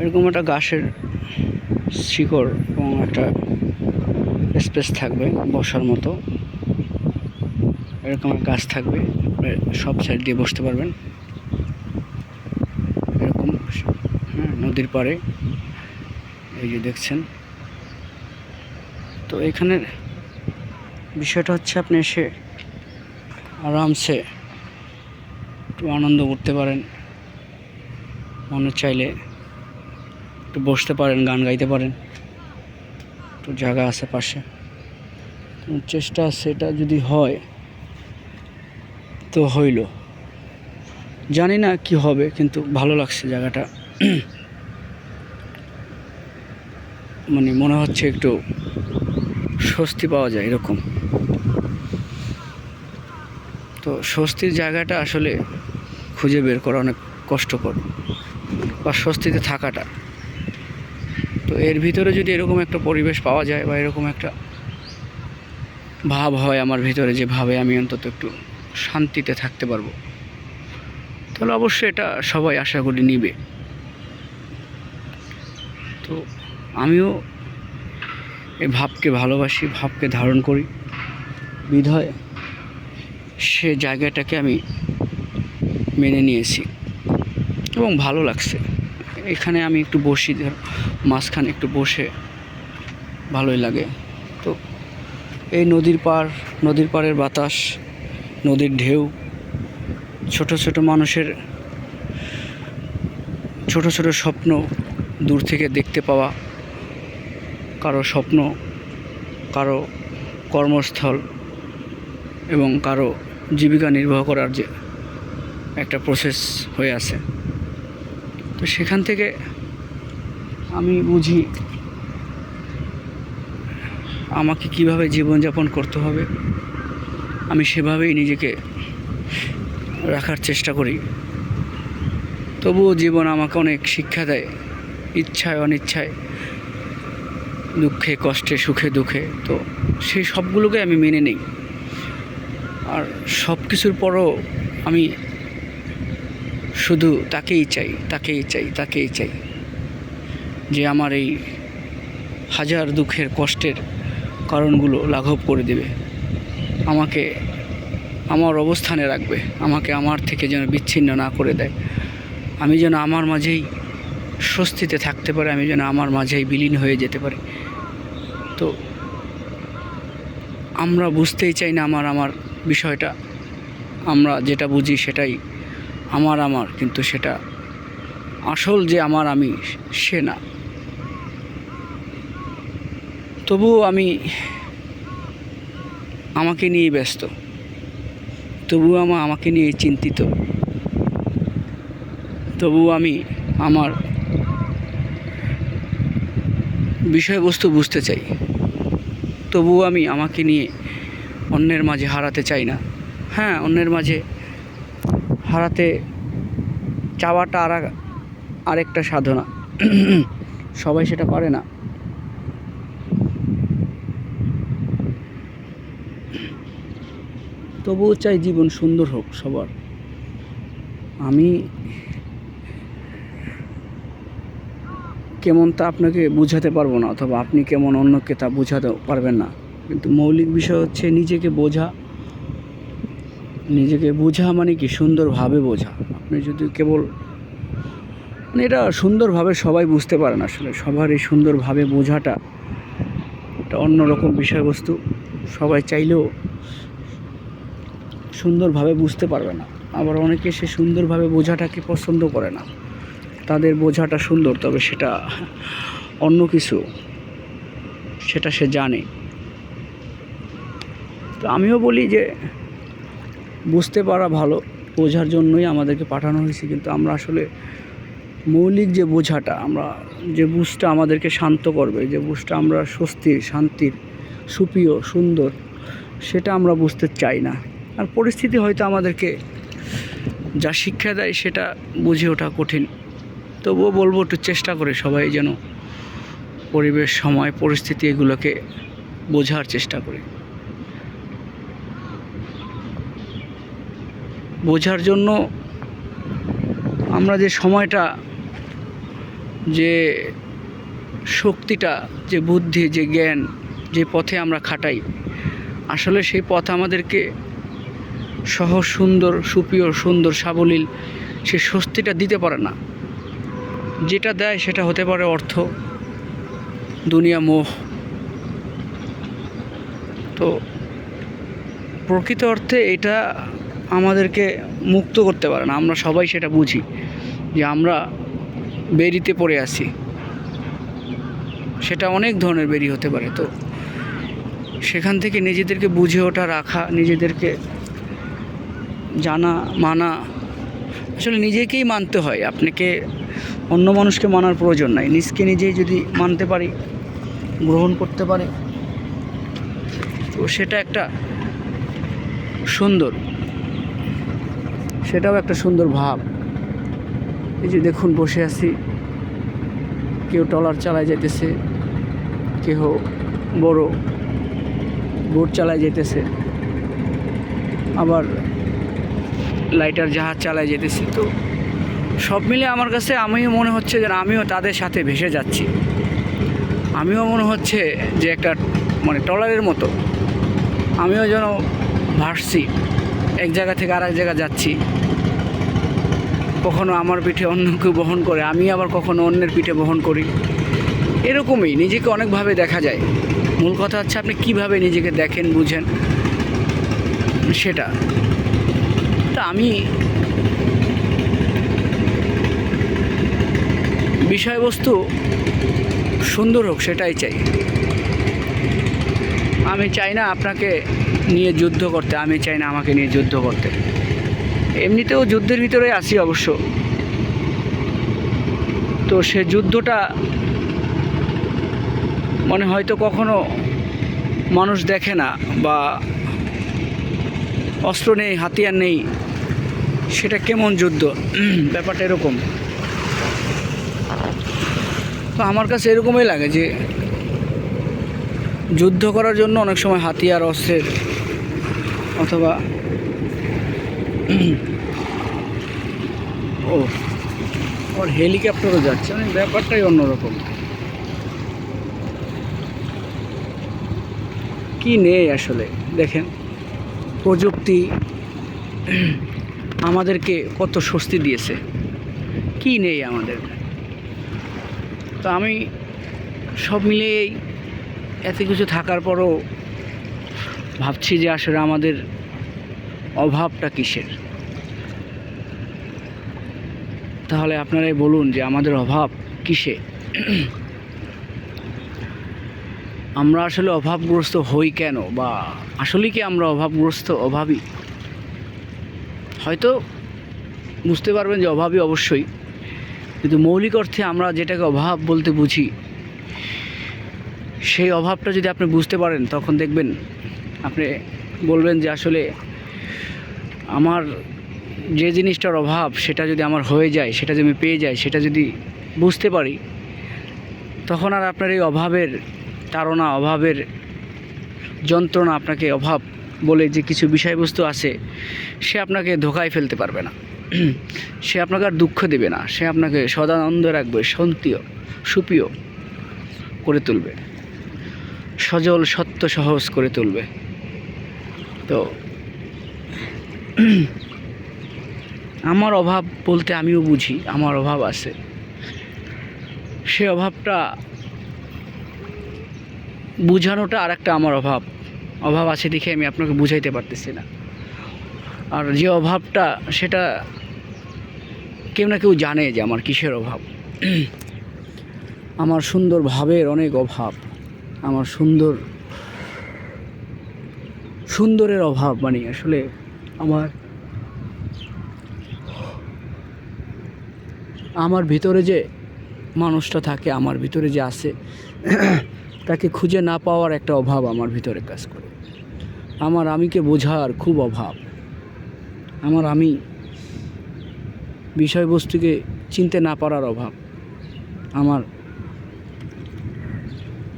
এরকম একটা গাছের শিকড় এবং একটা স্পেস থাকবে বসার মতো, এরকম একটা গাছ থাকবে, সব সাইড দিয়ে বসতে পারবেন এরকম। হ্যাঁ, নদীর পাড়ে এই যে দেখছেন। তো এখানের বিষয়টা হচ্ছে আপনি এসে আরামসে একটু আনন্দ করতে পারেন, মনে চাইলে একটু বসতে পারেন, গান গাইতে পারেন, একটু জায়গা আছে পাশে। চেষ্টা আছে, এটা যদি হয় তো হইল, জানি না কি হবে, কিন্তু ভালো লাগছে জায়গাটা। মানে মনে হচ্ছে একটু স্বস্তি পাওয়া যায় এরকম। তো স্বস্তির জায়গাটা আসলে খুঁজে বের করা অনেক কষ্টকর, বা স্বস্তিতে থাকাটা। তো এর ভিতরে যদি এরকম একটা পরিবেশ পাওয়া যায়, বা এরকম একটা ভাব হয় আমার ভিতরে, যে ভাবে আমি অন্তত একটু শান্তিতে থাকতে পারবো, তাহলে অবশ্যই এটা সবাই আশা করি নিবে। তো আমিও এই ভাবকে ভালোবাসি, ভাবকে ধারণ করি, বিধায় সে জায়গাটাকে আমি মেনে নিয়েছি এবং ভালো লাগছে। এখানে আমি একটু বসি, মাঝখানে একটু বসে ভালোই লাগে। তো এই নদীর পাড়ের বাতাস, নদীর ঢেউ, ছোট ছোট মানুষের ছোট ছোট স্বপ্ন দূর থেকে দেখতে পাওয়া, কারো স্বপ্ন, কারো কর্মস্থল এবং কারো জীবিকা নির্বাহ করার যে একটা প্রসেস হয়ে আছে। তো সেখান থেকে আমি বুঝি আমাকে কিভাবে জীবনযাপন করতে হবে, আমি সেভাবেই নিজেকে রাখার চেষ্টা করি। তবুও জীবন আমাকে অনেক শিক্ষা দেয়, ইচ্ছায় অনিচ্ছায়, দুঃখে কষ্টে সুখে দুঃখে। তো সেই সবগুলোকে আমি মেনে নিই। আর সব কিছুর পরও আমি শুধু তাকেই চাই যে আমার এই হাজার দুঃখের কষ্টের কারণগুলো লাঘব করে দেবে, আমাকে আমার অবস্থানে রাখবে, আমাকে আমার থেকে যেন বিচ্ছিন্ন না করে দেয়, আমি যেন আমার মাঝেই স্বস্তিতে থাকতে পারি, আমি যেন আমার মাঝেই বিলীন হয়ে যেতে পারি। তো আমরা বুঝতেই চাই না আমার বিষয়টা, আমরা যেটা বুঝি সেটাই আমার, কিন্তু সেটা আসল যে আমি সে না। তবুও আমি আমাকে নিয়ে ব্যস্ত, তবুও আমাকে নিয়ে চিন্তিত, তবুও আমি আমার বিষয়বস্তু বুঝতে চাই, তবুও আমি আমাকে নিয়ে অন্যের মাঝে হারাতে চাই না। হ্যাঁ, অন্যের মাঝে হারাতে চাওয়াটা আরেকটা সাধনা, সবাই সেটা পারে না। তবুও চাই জীবন সুন্দর হোক সবার। আমি কেমন তা আপনাকে বোঝাতে পারবো না, অথবা আপনি কেমন অন্যকে তা বোঝাতে পারবেন না, কিন্তু মৌলিক বিষয় হচ্ছে নিজেকে বোঝা মানে কি, সুন্দরভাবে বোঝা। আপনি যদি কেবল মানে এটা সুন্দরভাবে সবাই বুঝতে পারে না, আসলে সবার এই সুন্দরভাবে বোঝাটা একটা অন্যরকম বিষয়বস্তু। সবাই চাইলেও সুন্দরভাবে বুঝতে পারবে না, আবার অনেকে সে সুন্দরভাবে বোঝাটাকে পছন্দ করে না। তাদের বোঝাটা সুন্দর, তবে সেটা অন্য কিছু, সেটা সে জানে। তো আমিও বলি যে বুঝতে পারা ভালো, বোঝার জন্যই আমাদেরকে পাঠানো হয়েছে। কিন্তু আমরা আসলে মৌলিক যে বোঝাটা, আমরা যে বুঝটা আমাদেরকে শান্ত করবে, যে বুঝটা আমরা স্বস্তির, শান্তির, সুপ্রিয়, সুন্দর, সেটা আমরা বুঝতে চাই না। আর পরিস্থিতি হয়তো আমাদেরকে যা শিক্ষা দেয় সেটা বুঝে ওঠা কঠিন। তবুও বলবো একটু চেষ্টা করে সবাই যেন পরিবেশ, সময়, পরিস্থিতি এগুলোকে বোঝার চেষ্টা করি। বোঝার জন্য আমরা যে সময়টা যে শক্তিটা, যে বুদ্ধি, যে জ্ঞান, যে পথে আমরা খাটাই, আসলে সেই পথ আমাদেরকে সহজ, সুন্দর, সুপ্রিয়, সুন্দর, সাবলীল সে স্বস্তিটা দিতে পারে না। যেটা দেয় সেটা হতে পারে অর্থ, দুনিয়া, মোহ। তো প্রকৃত অর্থে এটা আমাদেরকে মুক্ত করতে পারে না। আমরা সবাই সেটা বুঝি যে আমরা বেরিতে পড়ে আছি। সেটা অনেক ধরনের বেরি হতে পারে। তো সেখান থেকে নিজেদেরকে বুঝে ওঠা, রাখা, নিজেদেরকে জানা, মানা, আসলে নিজেকেই মানতে হয়। আপনাকে অন্য মানুষকে মানার প্রয়োজন নাই। নিজকে নিজেই যদি মানতে পারি, গ্রহণ করতে পারি, তো সেটা একটা সুন্দর, সেটাও একটা সুন্দর ভাব। এই যে দেখুন, বসে আছি, কেউ ট্রলার চালায় যেতেছে, কেউ বড় বোট চালায় যেতেছে, আবার লাইটার জাহাজ চালায় যেতেছে। তো সব মিলে আমার কাছে আমিও মনে হচ্ছে যে আমিও তাদের সাথে ভেসে যাচ্ছি। আমিও মনে হচ্ছে যে একটা মানে ট্রলারের মতো আমিও যেন ভাসছি, এক জায়গা থেকে আর এক জায়গা যাচ্ছি। কখনো আমার পিঠে অন্য কেউ বহন করে, আমি আবার কখনো অন্যের পিঠে বহন করি। এরকমই নিজেকে অনেকভাবে দেখা যায়। মূল কথা হচ্ছে আপনি কিভাবে নিজেকে দেখেন, বুঝেন, সেটা। তা আমি বিষয়বস্তু সুন্দর হোক সেটাই চাই। আমি চাই না আপনাকে নিয়ে যুদ্ধ করতে, আমি চাই না আমাকে নিয়ে যুদ্ধ করতে। এমনিতেও যুদ্ধের ভিতরে আছি অবশ্য। তো সে যুদ্ধটা মানে হয়তো কখনো মানুষ দেখে না, বা অস্ত্র নেই, হাতিয়ার নেই, সেটা কেমন যুদ্ধ, ব্যাপারটা এরকম। তো আমার কাছে এরকমই লাগে যে যুদ্ধ করার জন্য অনেক সময় হাতিয়ার, অস্ত্রের, অথবা ও ওর হেলিকপ্টারও যাচ্ছে, মানে ব্যাপারটাই অন্যরকম। কি নেই আসলে, দেখেন প্রযুক্তি আমাদেরকে কত স্বস্তি দিয়েছে, কি নেই আমাদের। তো আমি সব মিলিয়েই এত কিছু থাকার পরও ভাবছি যে আসলে আমাদের অভাবটা কিসের। তাহলে আপনারাই বলুন যে আমাদের অভাব কিসে। আমরা আসলে অভাবগ্রস্ত হই কেন, বা আসলে কি আমরা অভাবগ্রস্ত, অভাবী? হয়তো বুঝতে পারবেন যে অভাবী অবশ্যই, কিন্তু মৌলিক অর্থে আমরা যেটাকে অভাব বলতে বুঝি, সেই অভাবটা যদি আপনি বুঝতে পারেন, তখন দেখবেন আপনি বলবেন যে আসলে আমার যে জিনিসটার অভাব, সেটা যদি আমার হয়ে যায়, সেটা যদি আমি পেয়ে যাই, সেটা যদি বুঝতে পারি, তখন আর আপনার এই অভাবের তাড়না, অভাবের যন্ত্রণা, আপনাকে অভাব বলে যে কিছু বিষয়বস্তু আছে, সে আপনাকে ধোকায় ফেলতে পারবে না। সে আপনাকে আর দুঃখ দেবে না, সে আপনাকে সদানন্দ রাখবে, শান্তিও, সুপ্রিয় করে তুলবে, সজল, সত্য, সহজ করে তুলবে। তো আমার অভাব বলতে আমিও বুঝি আমার অভাব আছে। সে অভাবটা বুঝানোটা আর একটা আমার অভাব আছে দেখে আমি আপনাকে বুঝাইতে পারতেছি না। আর যে অভাবটা, সেটা কেউ না কেউ জানে যে আমার কিসের অভাব। আমার সুন্দর ভাবের অনেক অভাব, আমার সুন্দরের অভাব। মানে আসলে আমার ভিতরে যে মানুষটা থাকে, আমার ভিতরে যে আছে, তাকে খুঁজে না পাওয়ার একটা অভাব আমার ভিতরে কাজ করে। আমার আমিকে বোঝার খুব অভাব। আমার আমি বিষয়বস্তুকে চিনতে না পারার অভাব। আমার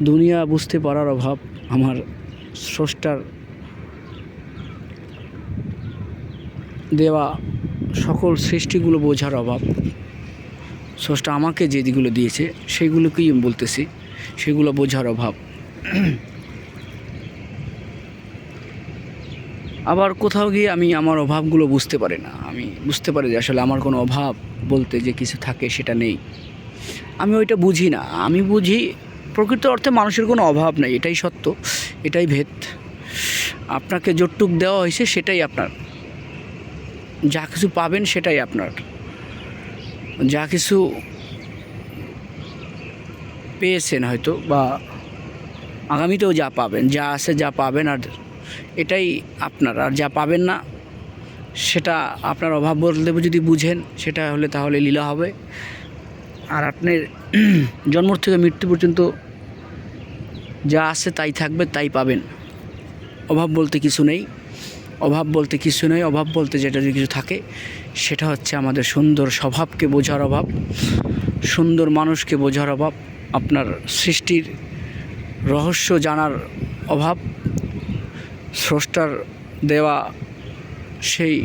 দুনিয়া বুঝতে পারার অভাব। আমার স্রষ্টার দেওয়া সকল সৃষ্টিগুলো বোঝার অভাব। স্রষ্টা আমাকে যেগুলো দিয়েছে সেইগুলোকেই আমি বলতেছি, সেগুলো বোঝার অভাব। আবার কোথাও গিয়ে আমি আমার অভাবগুলো বুঝতে পারি না। আমি বুঝতে পারি যে আসলে আমার কোনো অভাব বলতে যে কিছু থাকে সেটা নেই। আমি ওইটা বুঝি না। আমি বুঝি প্রকৃত অর্থে মানুষের কোনো অভাব নেই, এটাই সত্য, এটাই ভেদ। আপনাকে যতটুক দেওয়া হয়েছে সেটাই আপনার, যা কিছু পাবেন সেটাই আপনার, যা কিছু পেয়েছেন হয়তো বা আগামীতেও যা পাবেন, যা আছে যা পাবেন, আর এটাই আপনার। আর যা পাবেন না সেটা আপনার অভাব বলতে যদি বুঝেন সেটা হলে তাহলে লীলা হবে। আর আপনার জন্ম থেকে মৃত্যু পর্যন্ত যা আছে তাই থাকবে, তাই পাবেন। অভাব বলতে কিছু নেই, অভাব বলতে কিছু নেই। অভাব বলতে যেটা যদি কিছু থাকে সেটা হচ্ছে আমাদের সুন্দর স্বভাবকে বোঝার অভাব, সুন্দর মানুষকে বোঝার অভাব, আপনার সৃষ্টির রহস্য জানার অভাব, স্রষ্টার দেওয়া সেই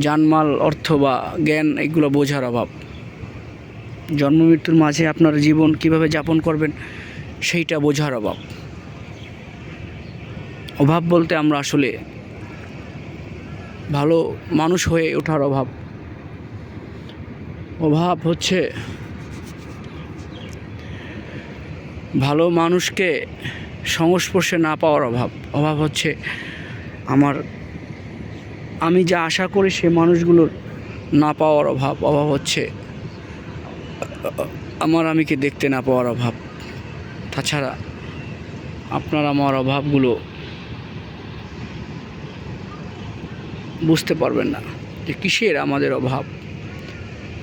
জানমাল, অর্থ বা জ্ঞান, এগুলো বোঝার অভাব। জন্ম মৃত্যুর মাঝে আপনার জীবন কিভাবে যাপন করবেন সেইটা বোঝার অভাব। অভাব বলতে আমরা আসলে ভালো মানুষ হয়ে ওঠার অভাব। অভাব হচ্ছে ভালো মানুষকে সংস্পর্শে না পাওয়ার অভাব। অভাব হচ্ছে আমি যা আশা করি সে মানুষগুলোর না পাওয়ার অভাব। অভাব হচ্ছে আমিকে দেখতে না পাওয়ার অভাব। তাছাড়া আপনার আমার অভাবগুলো বুঝতে পারবেন না যে কিসের আমাদের অভাব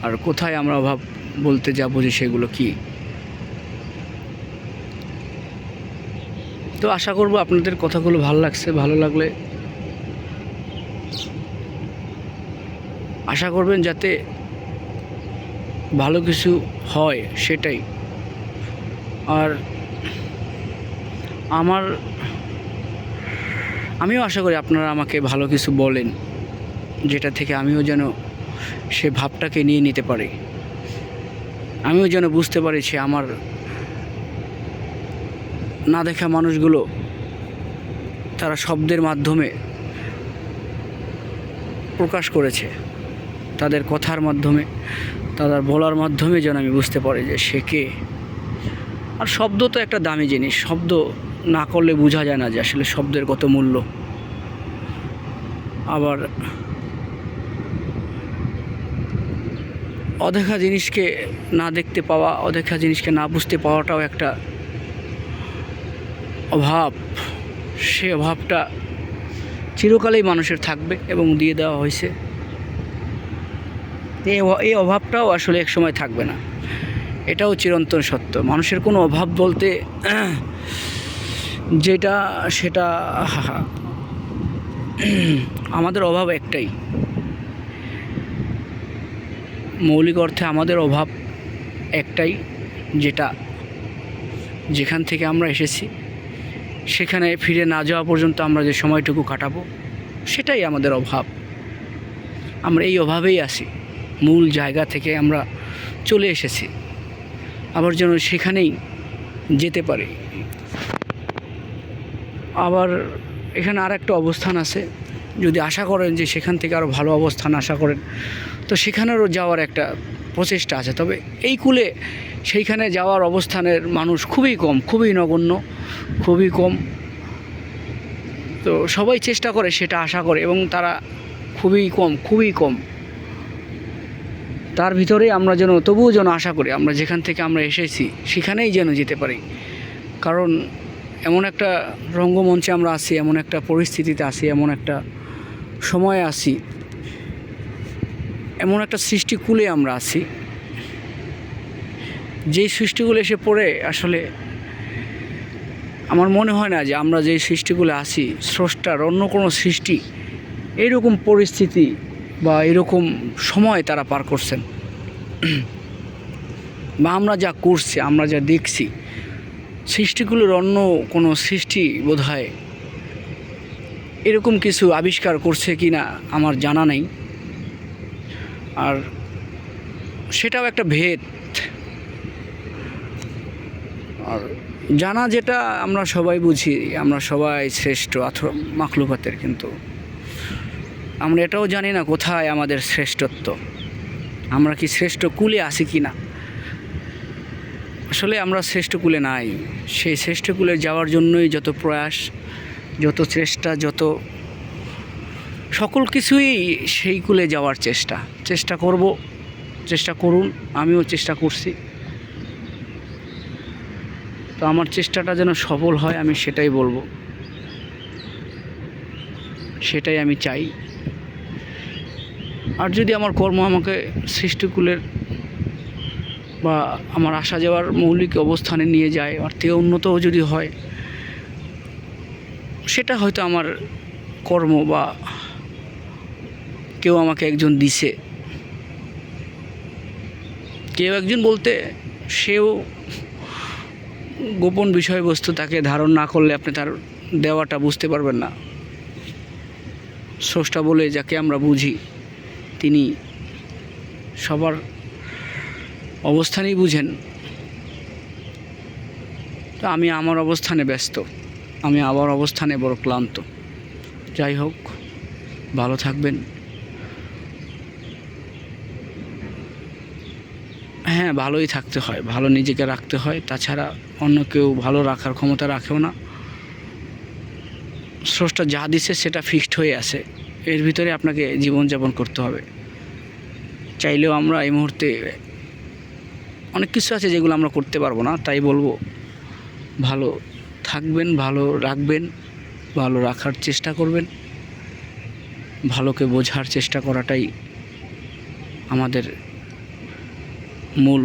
আর কোথায় আমরা অভাব বলতে যা বুঝি সেগুলো কি। তো আশা করব আপনাদের কথাগুলো ভালো লাগছে। ভালো লাগলে আশা করবেন যাতে ভালো কিছু হয় সেটাই। আর আমিও আশা করি আপনারা আমাকে ভালো কিছু বলেন, যেটা থেকে আমিও যেন সে ভাবটাকে নিয়ে নিতে পারি, আমিও যেন বুঝতে পারি সে আমার না দেখা মানুষগুলো তারা শব্দের মাধ্যমে প্রকাশ করেছে, তাদের কথার মাধ্যমে, তাদের বলার মাধ্যমে যেন আমি বুঝতে পারি যে সে কে। আর শব্দ তো একটা দামি জিনিস, শব্দ না করলে বোঝা যায় না যে আসলে শব্দের কত মূল্য। আবার অদেখা জিনিসকে না দেখতে পাওয়া, অদেখা জিনিসকে না বুঝতে পাওয়াটাও একটা অভাব। সে অভাবটা চিরকালেই মানুষের থাকবে এবং দিয়ে দেওয়া হয়েছে। এই অভাবটাও আসলে এক সময় থাকবে না, এটাও চিরন্তন সত্য। মানুষের কোনো অভাব বলতে যেটা সেটা আমাদের অভাব একটাই, মৌলিক অর্থে আমাদের অভাব একটাই, যেখান থেকে আমরা এসেছি সেখানে ফিরে না যাওয়া পর্যন্ত আমরা যে সময়টুকু কাটাবো সেটাই আমাদের অভাব। আমরা এই অভাবেই আছি, মূল জায়গা থেকে আমরা চলে এসেছি, আবার যেন সেখানেই যেতে পারি। আবার এখানে আর একটা অবস্থান আছে, যদি আশা করেন যে সেখান থেকে আরও ভালো অবস্থান আশা করেন তো সেখানেরও যাওয়ার একটা প্রচেষ্টা আছে। তবে এই কূলে সেইখানে যাওয়ার অবস্থানের মানুষ খুবই কম, খুবই নগণ্য, খুবই কম। তো সবাই চেষ্টা করে সেটা আশা করে এবং তারা খুবই কম। তার ভিতরেই আমরা যেন তবুও যেন আশা করি আমরা যেখান থেকে আমরা এসেছি সেখানেই যেন যেতে পারি। কারণ এমন একটা রঙ্গমঞ্চে আমরা আছি, এমন একটা পরিস্থিতিতে আছি, এমন একটা সময়ে আছি, এমন একটা সৃষ্টিকূলে আমরা আছি, যেই সৃষ্টিগুলো এসে পড়ে আসলে আমার মনে হয় না যে আমরা যেই সৃষ্টিগুলো আছি স্রষ্টার অন্য কোনো সৃষ্টি এইরকম পরিস্থিতি বা এরকম সময় তারা পার করছেন, বা আমরা যা করছি, আমরা যা দেখছি, সৃষ্টিগুলোর অন্য কোনো সৃষ্টি বোধহয় এরকম কিছু আবিষ্কার করছে কি না আমার জানা নেই। আর সেটাও একটা ভেদ। আর জানা যেটা আমরা সবাই বুঝি, আমরা সবাই শ্রেষ্ঠ মাখলুকাতের, কিন্তু আমরা এটাও জানি না কোথায় আমাদের শ্রেষ্ঠত্ব, আমরা কি শ্রেষ্ঠ কুলে আছি কি না। আসলে আমরা শ্রেষ্ঠ কুলে নাই। সেই শ্রেষ্ঠ কুলে যাওয়ার জন্যই যত প্রয়াস, যত চেষ্টা, যত সকল কিছুই সেই কুলে যাওয়ার চেষ্টা করব, চেষ্টা করুন। আমিও চেষ্টা করছি। তো আমার চেষ্টাটা যেন সফল হয়, আমি সেটাই বলবো, সেটাই আমি চাই। আর যদি আমার কর্ম আমাকে সৃষ্টিকুলের বা আমার আসা যাওয়ার মৌলিক অবস্থানে নিয়ে যায়, আর থেকে উন্নতও যদি হয়, সেটা হয়তো আমার কর্ম বা কেউ আমাকে একজন দিছে, কেউ একজন বলতে সেও গোপন বিষয়বস্তু তাকে ধারণ না করলে আপনি তার দেওয়াটা বুঝতে পারবেন না। স্রষ্টা বলে যাকে আমরা বুঝি, তিনি সবার অবস্থানেই বুঝেন। তো আমি আমার অবস্থানে ব্যস্ত, আমি আমার অবস্থানে বড় ক্লান্ত। যাই হোক, ভালো থাকবেন। হ্যাঁ, ভালোই থাকতে হয়, ভালো নিজেকে রাখতে হয়, তাছাড়া অন্য কেউ ভালো রাখার ক্ষমতা রাখেও না। স্রষ্টা যা দিছে সেটা ফিক্সড হয়ে আছে, এর ভিতরে আপনাকে জীবনযাপন করতে হবে। চাইলেও আমরা এই মুহূর্তে অনেক কিছু আছে যেগুলো আমরা করতে পারবো না। তাই বলবো, ভালো থাকবেন, ভালো রাখবেন, ভালো রাখার চেষ্টা করবেন। ভালোকে বোঝার চেষ্টা করাটাই আমাদের মূল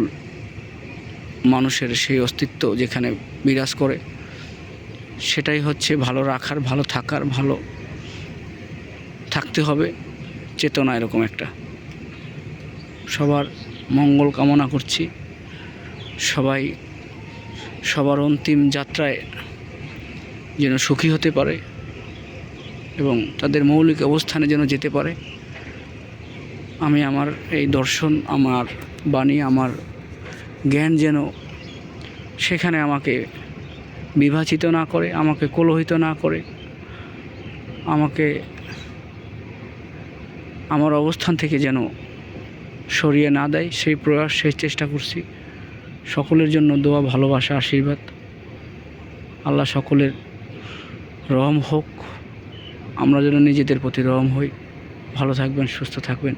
মানুষের সেই অস্তিত্ব যেখানে বিরাজ করে, সেটাই হচ্ছে ভালো রাখার, ভালো থাকার, ভালো থাকতে হবে চেতনা, এরকম একটা। সবার মঙ্গল কামনা করছি। সবাই সবার অন্তিম যাত্রায় যেন সুখী হতে পারে এবং তাদের মৌলিক অবস্থানে যেন যেতে পারে। আমি আমার এই দর্শন, আমার বাণী, আমার জ্ঞান যেন সেখানে আমাকে বিভাজিত না করে, আমাকে কলহিত না করে, আমাকে আমার অবস্থান থেকে যেন সরিয়ে না দেয়, সেই প্রয়াস, সেই চেষ্টা করছি। সকলের জন্য দোয়া, ভালোবাসা, আশীর্বাদ। আল্লাহ সকলের রহম হোক, আমরা যেন নিজেদের প্রতি রহম হই। ভালো থাকবেন, সুস্থ থাকবেন।